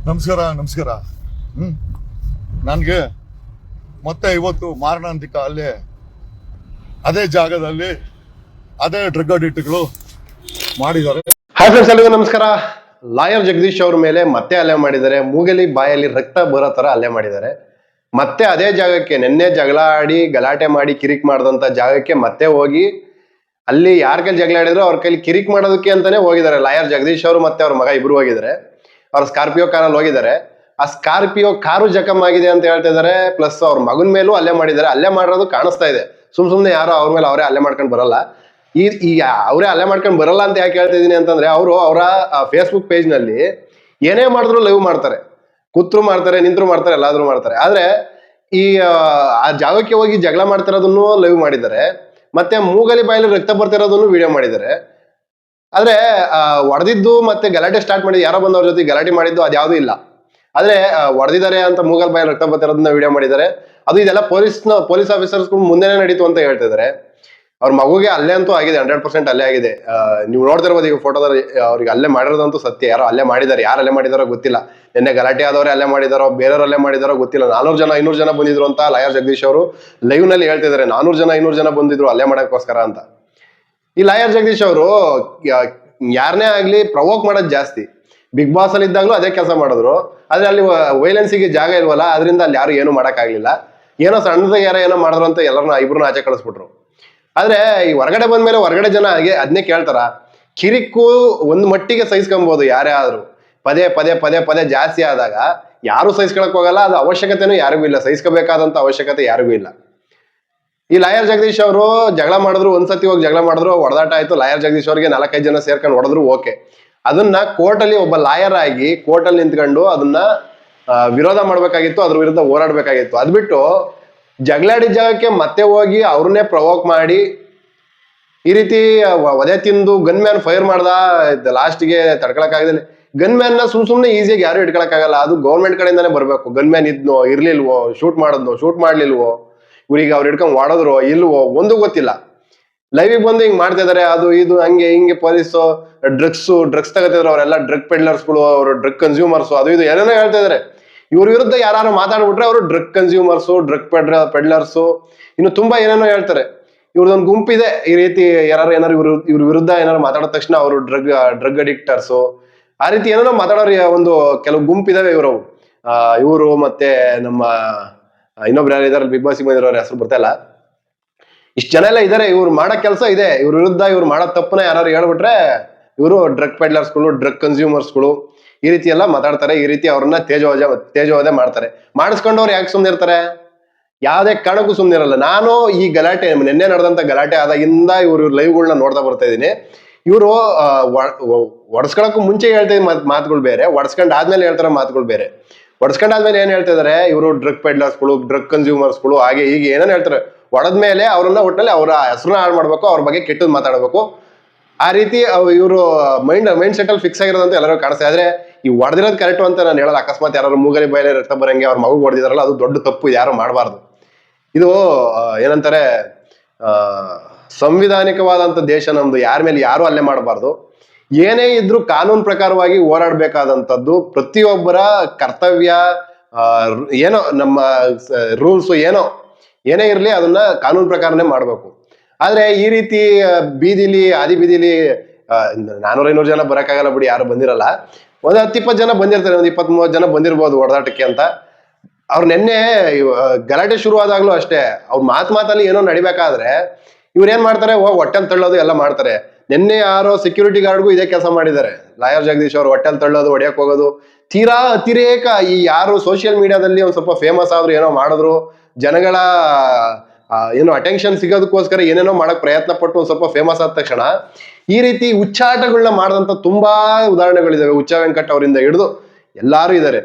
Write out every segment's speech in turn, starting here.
ನಮಸ್ಕಾರ ನಮಸ್ಕಾರ. ನನಗೆ ಮತ್ತೆ ಇವತ್ತು ಮಾರಣಾಂತಿಕ ಅಲ್ಲೇ ಅದೇ ಜಾಗದಲ್ಲಿ ಅದೇ ಡ್ರಗ್ ಅಡಿಕ್ಟ್ಗಳು ಮಾಡಿದ್ದಾರೆ. ಹಾಯ್ ಫ್ರೆಂಡ್ಸ್, ಎಲ್ಲರಿಗೂ ನಮಸ್ಕಾರ. ಲಾಯರ್ ಜಗದೀಶ್ ಅವ್ರ ಮೇಲೆ ಮತ್ತೆ ಹಲ್ಲೆ ಮಾಡಿದ್ದಾರೆ. ಮೂಗಲಿ ಬಾಯಲ್ಲಿ ರಕ್ತ ಬರೋ ತರ ಹಲ್ಲೆ ಮಾಡಿದ್ದಾರೆ. ಮತ್ತೆ ಅದೇ ಜಾಗಕ್ಕೆ ನಿನ್ನೆ ಜಗಳ ಆಡಿ ಗಲಾಟೆ ಮಾಡಿ ಕಿರಿಕ್ ಮಾಡಿದಂತ ಜಾಗಕ್ಕೆ ಮತ್ತೆ ಹೋಗಿ ಅಲ್ಲಿ ಯಾರ ಕೈಲಿ ಜಗಳ ಆಡಿದ್ರು ಅವ್ರ ಕೈಲಿ ಕಿರಿಕ್ ಮಾಡೋದಕ್ಕೆ ಅಂತಾನೆ ಹೋಗಿದ್ದಾರೆ. ಲಾಯರ್ ಜಗದೀಶ್ ಅವರು ಮತ್ತೆ ಅವ್ರ ಮಗ ಇಬ್ರು ಹೋಗಿದ್ದಾರೆ. ಅವ್ರ ಸ್ಕಾರ್ಪಿಯೋ ಕಾರಲ್ಲಿ ಹೋಗಿದ್ದಾರೆ. ಆ ಸ್ಕಾರ್ಪಿಯೋ ಕಾರು ಜಖಮ್ ಆಗಿದೆ ಅಂತ ಹೇಳ್ತಾ ಇದಾರೆ. ಪ್ಲಸ್ ಅವ್ರ ಮಗನ ಮೇಲೂ ಹಲ್ಲೆ ಮಾಡಿದ್ದಾರೆ. ಹಲ್ಲೆ ಮಾಡಿರೋದು ಕಾಣಿಸ್ತಾ ಇದೆ. ಸುಮ್ನೆ ಯಾರೋ ಅವ್ರ ಮೇಲೆ ಅವರೇ ಹಲ್ಲೆ ಮಾಡ್ಕೊಂಡು ಬರಲ್ಲ. ಈ ಅವರೇ ಹಲ್ಲೆ ಮಾಡ್ಕೊಂಡು ಬರಲ್ಲ ಅಂತ ಯಾಕೆ ಹೇಳ್ತಾ ಇದೀನಿ ಅಂತಂದ್ರೆ, ಅವರು ಅವರ ಫೇಸ್ಬುಕ್ ಪೇಜ್ ನಲ್ಲಿ ಏನೇ ಮಾಡಿದ್ರು ಲೈವ್ ಮಾಡ್ತಾರೆ. ಕೂತ್ರು ಮಾಡ್ತಾರೆ, ನಿಂತ್ರು ಮಾಡ್ತಾರೆ, ಎಲ್ಲಾದ್ರೂ ಮಾಡ್ತಾರೆ. ಆದ್ರೆ ಆ ಜಾಗಕ್ಕೆ ಹೋಗಿ ಜಗಳ ಮಾಡ್ತಿರೋದನ್ನು ಲೈವ್ ಮಾಡಿದ್ದಾರೆ. ಮತ್ತೆ ಮೂಗಲಿ ಬಾಯಲ್ಲಿ ರಕ್ತ ಬರ್ತಿರೋದನ್ನು ವಿಡಿಯೋ ಮಾಡಿದ್ದಾರೆ. ಆದ್ರೆ ಹೊಡೆದಿದ್ದು ಮತ್ತೆ ಗಲಾಟೆ ಸ್ಟಾರ್ಟ್ ಮಾಡಿದ್ದು ಯಾರೋ ಬಂದವ್ರ ಜೊತೆ ಗಲಾಟೆ ಮಾಡಿದ್ದು ಅದ್ಯಾವುದೂ ಇಲ್ಲ. ಆದ್ರೆ ಹೊಡೆದಿದ್ದಾರೆ ಅಂತ ಮೂಗಲ್ ಬಾಯಲ್ಲಿ ರಕ್ತ ಬರ್ತಿರೋದನ್ನ ವಿಡಿಯೋ ಮಾಡಿದ್ದಾರೆ. ಅದು ಇದೆಲ್ಲ ಪೊಲೀಸ್ ಆಫೀಸರ್ಸ್ ಮುಂದೆನೆ ನಡೀತು ಅಂತ ಹೇಳ್ತಿದ್ದಾರೆ. ಅವ್ರ ಮಗುಗೆ ಅಲ್ಲೇ ಅಂತೂ ಆಗಿದೆ, 100% ಅಲ್ಲೇ ಆಗಿದೆ. ನೀವು ನೋಡ್ತಿರ್ಬೋದು ಈಗ ಫೋಟೋದಲ್ಲಿ. ಅವ್ರಿಗೆ ಅಲ್ಲೇ ಮಾಡಿರೋದಂತೂ ಸತ್ಯ. ಯಾರೋ ಅಲ್ಲೇ ಮಾಡಿದ್ದಾರೆ. ಯಾರು ಅಲ್ಲೇ ಮಾಡಿದಾರೋ ಗೊತ್ತಿಲ್ಲ. ನಿನ್ನೆ ಗಲಾಟೆ ಆದವ್ರೆ ಅಲ್ಲೇ ಮಾಡಿದಾರೋ, ಬೇರೆಯವ್ರು ಅಲ್ಲೇ ಮಾಡಿದಾರೋ ಗೊತ್ತಿಲ್ಲ. 400 ಜನ 500 ಜನ ಬಂದಿದ್ರು ಅಂತ ಲಾಯರ್ ಜಗದೀಶ್ ಅವರು ಲೈವ್ ನಲ್ಲಿ ಹೇಳ್ತಿದ್ದಾರೆ. 400 ಜನ 500 ಜನ ಬಂದಿದ್ರು ಅಲ್ಲೇ ಮಾಡಕ್ಕೋಸ್ಕರ ಅಂತ. ಈ ಲಾಯರ್ ಜಗದೀಶ್ ಅವರು ಯಾರನ್ನೇ ಆಗ್ಲಿ ಪ್ರವೋಕ್ ಮಾಡೋದು ಜಾಸ್ತಿ. ಬಿಗ್ ಬಾಸ್ ಅಲ್ಲಿ ಇದ್ದಾಗ್ಲೂ ಅದೇ ಕೆಲಸ ಮಾಡಿದ್ರು. ಆದ್ರೆ ಅಲ್ಲಿ ವೈಲೆನ್ಸಿಗೆ ಜಾಗ ಇಲ್ವಲ್ಲ, ಅದರಿಂದ ಅಲ್ಲಿ ಯಾರು ಏನು ಮಾಡಕ್ ಆಗ್ಲಿಲ್ಲ. ಏನೋ ಸಣ್ಣದಾಗ ಏನೋ ಮಾಡಿದ್ರು ಅಂತ ಎಲ್ಲರನ್ನ ಇಬ್ರನ್ನ ಆಚೆ ಕಳಿಸ್ಬಿಟ್ರು. ಆದ್ರೆ ಈ ಹೊರಗಡೆ ಬಂದ್ಮೇಲೆ ಹೊರಗಡೆ ಜನ ಅದನ್ನೇ ಕೇಳ್ತಾರ. ಕಿರಿಕು ಒಂದು ಮಟ್ಟಿಗೆ ಸಹಿಸ್ಕೊಬಹುದು ಯಾರೇ ಆದ್ರೂ. ಪದೇ ಪದೇ ಪದೇ ಪದೇ ಜಾಸ್ತಿ ಆದಾಗ ಯಾರು ಸಹಿಸ್ಕೊಳಕ್ ಹೋಗಲ್ಲ. ಅದು ಅವಶ್ಯಕತೆನೂ ಯಾರಿಗೂ ಇಲ್ಲ. ಸಹಿಸ್ಕೋಬೇಕಾದಂತ ಅವಶ್ಯಕತೆ ಯಾರಿಗೂ ಇಲ್ಲ. ಈ ಲಾಯರ್ ಜಗದೀಶ್ ಅವರು ಜಗಳ ಮಾಡಿದ್ರು, ಒಂದ್ಸತಿ ಹೋಗಿ ಜಗಳ ಮಾಡಿದ್ರು, ಹೊಡೆದಾಟ ಆಯ್ತು. ಲಾಯರ್ ಜಗದೀಶ್ ಅವ್ರಿಗೆ 4-5 ಜನ ಸೇರ್ಕೊಂಡು ಹೊಡೆದ್ರು, ಓಕೆ. ಅದನ್ನ ಕೋರ್ಟಲ್ಲಿ ಒಬ್ಬ ಲಾಯರ್ ಆಗಿ ಕೋರ್ಟಲ್ಲಿ ನಿಂತ್ಕೊಂಡು ಅದನ್ನ ವಿರೋಧ ಮಾಡ್ಬೇಕಾಗಿತ್ತು, ಅದ್ರ ವಿರುದ್ಧ ಹೋರಾಡ್ಬೇಕಾಗಿತ್ತು. ಅದ್ಬಿಟ್ಟು ಜಗಳಾಡಿದ ಜಾಗಕ್ಕೆ ಮತ್ತೆ ಹೋಗಿ ಅವ್ರನ್ನೇ ಪ್ರವೋಕ್ ಮಾಡಿ ಈ ರೀತಿ ಒದೆ ತಿಂದು ಗನ್ ಮ್ಯಾನ್ ಫೈರ್ ಮಾಡ್ದ. ಲಾಸ್ಟ್ಗೆ ತಡ್ಕೊಳಕ್ಕಾಗದಲ್ಲಿ ಗನ್ ಮ್ಯಾನ್ ನ ಸುಮ್ನೆ ಈಸಿಯಾಗಿ ಯಾರು ಇಟ್ಕೊಳಕ್ಕಾಗಲ್ಲ. ಅದು ಗೌರ್ಮೆಂಟ್ ಕಡೆಯಿಂದಾನೇ ಬರ್ಬೇಕು. ಗನ್ ಮ್ಯಾನ್ ಇದ್ನೋ ಇರ್ಲಿಲ್ವೋ, ಶೂಟ್ ಮಾಡಿದ್ನೋ ಶೂಟ್ ಮಾಡ್ಲಿಲ್ವೋ, ಇವ್ರಿಗೆ ಅವ್ರು ಹಿಡ್ಕೊಂಡ್ ಹೊಡೆದ್ರು ಇಲ್ವೋ ಒಂದು ಗೊತ್ತಿಲ್ಲ. ಲೈವಿಗೆ ಬಂದು ಹಿಂಗ್ ಮಾಡ್ತಾ ಇದಾರೆ. ಅದು ಇದು ಹಂಗೆ ಹಿಂಗೆ ಪೊಲೀಸು ಡ್ರಗ್ಸ್ ತಗೋತಿದ್ರು. ಅವರೆಲ್ಲ ಡ್ರಗ್ ಪೆಡ್ಲರ್ಸ್ಗಳು, ಅವರು ಡ್ರಗ್ ಕನ್ಸ್ಯೂಮರ್ಸ್, ಅದು ಇದು ಏನೇನೋ ಹೇಳ್ತಾ ಇದಾರೆ. ಇವ್ರ ವಿರುದ್ಧ ಯಾರು ಮಾತಾಡ್ಬಿಟ್ರೆ ಅವರು ಡ್ರಗ್ ಕನ್ಸ್ಯೂಮರ್ಸು, ಡ್ರಗ್ ಪೆಡ್ಲರ್ಸು, ಇನ್ನು ತುಂಬಾ ಏನೇನೋ ಹೇಳ್ತಾರೆ. ಇವ್ರದೊಂದು ಗುಂಪಿದೆ ಈ ರೀತಿ. ಏನಾರು ಇವ್ರ ವಿರುದ್ಧ ಏನಾರು ಮಾತಾಡಿದ ತಕ್ಷಣ ಅವರು ಡ್ರಗ್ ಅಡಿಕ್ಟರ್ಸು, ಆ ರೀತಿ ಏನೇನೋ ಮಾತಾಡೋರು ಒಂದು ಕೆಲವು ಗುಂಪಿದಾವೆ ಇವರು. ಇವರು ಮತ್ತೆ ನಮ್ಮ ಇನ್ನೊಬ್ರು ಯಾರು ಇದಾರೆ ಬಿಗ್ ಬಾಸ್ ಬಂದಿರೋರು, ಹೆಸರು ಬರ್ತಾ ಇಲ್ಲ. ಇಷ್ಟು ಜನ ಎಲ್ಲ ಇದಾರೆ. ಇವ್ರು ಮಾಡೋ ಕೆಲಸ ಇದೆ. ಇವ್ರ ವಿರುದ್ಧ ಇವ್ರು ಮಾಡೋ ತಪ್ಪನ ಯಾರು ಹೇಳ್ಬಿಟ್ರೆ ಇವರು ಡ್ರಗ್ ಪೆಡ್ಲರ್ಸ್ಗಳು, ಡ್ರಗ್ ಕನ್ಸ್ಯೂಮರ್ಸ್ಗಳು ಈ ರೀತಿ ಎಲ್ಲ ಮಾತಾಡ್ತಾರೆ. ಈ ರೀತಿ ಅವ್ರನ್ನ ತೇಜೋವಧೆ ಮಾಡ್ತಾರೆ. ಮಾಡಿಸ್ಕೊಂಡವ್ರು ಯಾಕೆ ಸುಮ್ನೆ ಇರ್ತಾರೆ? ಯಾವ್ದೇ ಕಾರಣಕ್ಕೂ ಸುಮ್ನೆ ಇರಲ್ಲ. ನಾನು ಈ ಗಲಾಟೆ ನಿನ್ನೆ ನಡೆದಂತ ಗಲಾಟೆ ಆದಾಗಿಂದ ಇವ್ರ ಲೈವ್ಗಳನ್ನ ನೋಡ್ತಾ ಬರ್ತಾ ಇದೀನಿ. ಇವರು ಒಡ್ಸ್ಕೊಳಕ್ಕೂ ಮುಂಚೆ ಹೇಳ್ತಾ ಮಾತುಗಳು ಬೇರೆ, ಒಡ್ಸ್ಕೊಂಡ್ ಆದ್ಮೇಲೆ ಹೇಳ್ತಾರ ಮಾತುಗಳು ಬೇರೆ. ಒಡ್ಸ್ಕೊಂಡಾದ್ಮೇಲೆ ಏನ್ ಹೇಳ್ತಾ ಇದಾರೆ, ಇವರು ಡ್ರಗ್ ಪೆಡ್ಲರ್ಸ್ಗಳು, ಡ್ರಗ್ ಕನ್ಸ್ಯೂಮರ್ಸ್ಗಳು, ಹಾಗೆ ಹೀಗೆ ಏನೇನು ಹೇಳ್ತಾರೆ. ಹೊಡೆದ್ಮೇಲೆ ಅವ್ರನ್ನ ಒಟ್ಟಲ್ಲಿ ಅವರ ಹೆಸರನ್ನ ಹಾಳು ಮಾಡ್ಬೇಕು, ಅವ್ರ ಬಗ್ಗೆ ಕೆಟ್ಟದ್ ಮಾತಾಡ್ಬೇಕು. ಆ ರೀತಿ ಇವರು ಮೈಂಡ್ ಸೆಟ್ ಅಲ್ಲಿ ಫಿಕ್ಸ್ ಆಗಿರೋದಂತ ಎಲ್ಲರೂ ಕಾಣಿಸ್ತಾ. ಆದ್ರೆ ಈ ಹೊಡೆದಿರೋದು ಕರೆಕ್ಟ್ ಅಂತ ನಾನು ಹೇಳಲ್ಲ. ಅಕಸ್ಮಾತ್ ಯಾರು ಮೂಗಲಿ ಬಾಯಲ್ಲಿ ರಕ್ತ ಬರಂಗೆ ಅವ್ರ ಮಗು ಹೊಡೆದಿದಾರಲ್ಲ, ಅದು ದೊಡ್ಡ ತಪ್ಪು. ಯಾರು ಮಾಡಬಾರ್ದು. ಇದು ಏನಂತಾರೆ, ಸಂವಿಧಾನಿಕವಾದಂತ ದೇಶ ನಮ್ದು. ಯಾರ ಮೇಲೆ ಯಾರು ಹಲ್ಲೆ ಮಾಡಬಾರ್ದು. ಏನೇ ಇದ್ರೂ ಕಾನೂನು ಪ್ರಕಾರವಾಗಿ ಹೋರಾಡ್ಬೇಕಾದಂಥದ್ದು ಪ್ರತಿಯೊಬ್ಬರ ಕರ್ತವ್ಯ. ಏನೋ ನಮ್ಮ ರೂಲ್ಸ್ ಏನೇ ಇರ್ಲಿ ಅದನ್ನ ಕಾನೂನು ಪ್ರಕಾರನೇ ಮಾಡ್ಬೇಕು. ಆದ್ರೆ ಈ ರೀತಿ ಆದಿ ಬೀದಿಲಿ 400-500 ಜನ ಬರಕ್ಕಾಗಲ್ಲ ಬಿಡಿ, ಯಾರು ಬಂದಿರಲ್ಲ. ಒಂದು 10-20 ಜನ ಬಂದಿರ್ತಾರೆ, ಒಂದು 20-30 ಜನ ಬಂದಿರ್ಬೋದು ಹೊಡೆದಾಟಕ್ಕೆ ಅಂತ. ಅವ್ರು ನಿನ್ನೆ ಗಲಾಟೆ ಶುರು ಆದಾಗ್ಲೂ ಅಷ್ಟೇ, ಅವ್ರ ಮಾತಲ್ಲಿ ಏನೋ ನಡಿಬೇಕಾದ್ರೆ ಇವ್ರು ಏನ್ ಮಾಡ್ತಾರೆ, ಹೊಟ್ಟೆಲ್ ತಳ್ಳೋದು ಎಲ್ಲ ಮಾಡ್ತಾರೆ. ನಿನ್ನೆ ಯಾರೋ ಸೆಕ್ಯೂರಿಟಿ ಗಾರ್ಡ್ಗೂ ಇದೇ ಕೆಲಸ ಮಾಡಿದ್ದಾರೆ. ಲಾಯರ್ ಜಗದೀಶ್ ಅವರು ಹೊಟ್ಟೆಲ್ ತಳ್ಳೋದು, ಹೊಡೆಯಕ್ ಹೋಗೋದು, ತೀರಾ ಅತಿರೇಕ. ಈ ಯಾರು ಸೋಷಿಯಲ್ ಮೀಡಿಯಾದಲ್ಲಿ ಒಂದ್ ಸ್ವಲ್ಪ ಫೇಮಸ್ ಆದ್ರು, ಏನೋ ಮಾಡಿದ್ರು, ಜನಗಳ ಏನೋ ಅಟೆನ್ಷನ್ ಸಿಗೋದಕ್ಕೋಸ್ಕರ ಏನೇನೋ ಮಾಡಕ್ ಪ್ರಯತ್ನ ಪಟ್ಟು ಒಂದ್ ಸ್ವಲ್ಪ ಫೇಮಸ್ ಆದ ತಕ್ಷಣ ಈ ರೀತಿ ಹುಚ್ಚಾಟಗಳನ್ನ ಮಾಡಿದಂತ ತುಂಬಾ ಉದಾಹರಣೆಗಳಿದಾವೆ. ಹುಚ್ಚ ವೆಂಕಟ್ ಅವರಿಂದ ಹಿಡಿದು ಎಲ್ಲಾರು ಇದಾರೆ.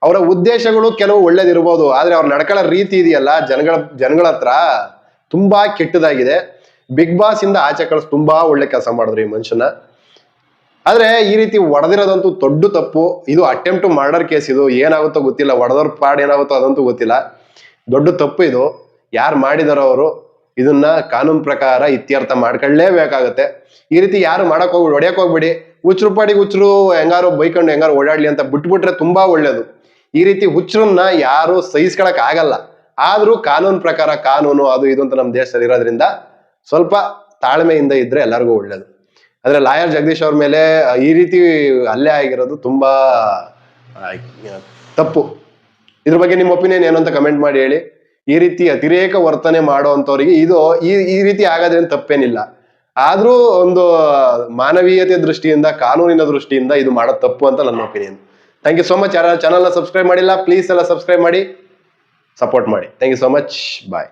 ಅವರ ಉದ್ದೇಶಗಳು ಕೆಲವು ಒಳ್ಳೇದಿರ್ಬೋದು, ಆದ್ರೆ ಅವ್ರು ನಡ್ಕೊಳ್ಳೋ ರೀತಿ ಇದೆಯಲ್ಲ ಜನಗಳ ಹತ್ರ ತುಂಬಾ ಕೆಟ್ಟದಾಗಿದೆ. ಬಿಗ್ ಬಾಸ್ ಇಂದ ಆಚೆ ಕಳಿಸ್ ತುಂಬಾ ಒಳ್ಳೆ ಕೆಲಸ ಮಾಡಿದ್ರು ಈ ಮನುಷ್ಯನ. ಆದ್ರೆ ಈ ರೀತಿ ಹೊಡೆದಿರೋದಂತೂ ದೊಡ್ಡ ತಪ್ಪು. ಇದು ಅಟೆಂಪ್ಟ್ ಟು ಮರ್ಡರ್ ಕೇಸ್. ಇದು ಏನಾಗುತ್ತೋ ಗೊತ್ತಿಲ್ಲ, ಹೊಡೆದವ್ರ ಪಾಡ್ ಏನಾಗುತ್ತೋ ಅದಂತೂ ಗೊತ್ತಿಲ್ಲ. ದೊಡ್ಡ ತಪ್ಪು ಇದು. ಯಾರು ಮಾಡಿದಾರೋ ಅವರು ಇದನ್ನ ಕಾನೂನು ಪ್ರಕಾರ ಇತ್ಯರ್ಥ ಮಾಡ್ಕೊಳ್ಳೇಬೇಕಾಗತ್ತೆ. ಈ ರೀತಿ ಯಾರು ಮಾಡಕ್ ಹೋಗ್ಬಿಡಿ, ಹೊಡೆಯಕ್ ಹೋಗ್ಬಿಡಿ. ಹುಚ್ಚರು ಪಾಡಿಗೆ ಹುಚ್ಚರು ಹೆಂಗಾರು ಬೈಕೊಂಡು ಹೆಂಗಾರು ಓಡಾಡ್ಲಿ ಅಂತ ಬಿಟ್ಬಿಟ್ರೆ ತುಂಬಾ ಒಳ್ಳೇದು. ಈ ರೀತಿ ಹುಚ್ಚರನ್ನ ಯಾರು ಸಹಿಸ್ಕೊಳಕ್ ಆಗಲ್ಲ. ಆದ್ರೂ ಕಾನೂನು ಪ್ರಕಾರ ಕಾನೂನು ಅದು ಇದು ಅಂತ ನಮ್ಮ ದೇಶದಲ್ಲಿ ಇರೋದ್ರಿಂದ ಸ್ವಲ್ಪ ತಾಳ್ಮೆಯಿಂದ ಇದ್ರೆ ಎಲ್ಲರಿಗೂ ಒಳ್ಳೇದು. ಆದ್ರೆ ಲಾಯರ್ ಜಗದೀಶ್ ಅವ್ರ ಮೇಲೆ ಈ ರೀತಿ ಹಲ್ಲೆ ಆಗಿರೋದು ತುಂಬಾ ತಪ್ಪು. ಇದ್ರ ಬಗ್ಗೆ ನಿಮ್ಮ ಒಪಿನಿಯನ್ ಏನು ಅಂತ ಕಮೆಂಟ್ ಮಾಡಿ ಹೇಳಿ. ಈ ರೀತಿ ಅತಿರೇಕ ವರ್ತನೆ ಮಾಡೋ ಅಂತವ್ರಿಗೆ ಇದು ಈ ರೀತಿ ಆಗೋದ್ರಿಂದ ತಪ್ಪೇನಿಲ್ಲ. ಆದ್ರೂ ಒಂದು ಮಾನವೀಯತೆ ದೃಷ್ಟಿಯಿಂದ, ಕಾನೂನಿನ ದೃಷ್ಟಿಯಿಂದ ಇದು ಮಾಡೋದು ತಪ್ಪು ಅಂತ ನನ್ನ opinion. Thank you so much. ಯಾರು ಚಾನಲ್ನ ಸಬ್ಸ್ಕ್ರೈಬ್ ಮಾಡಿಲ್ಲ ಪ್ಲೀಸ್ ಎಲ್ಲ ಸಬ್ಸ್ಕ್ರೈಬ್ ಮಾಡಿ ಸಪೋರ್ಟ್ ಮಾಡಿ. Thank you so much. Bye.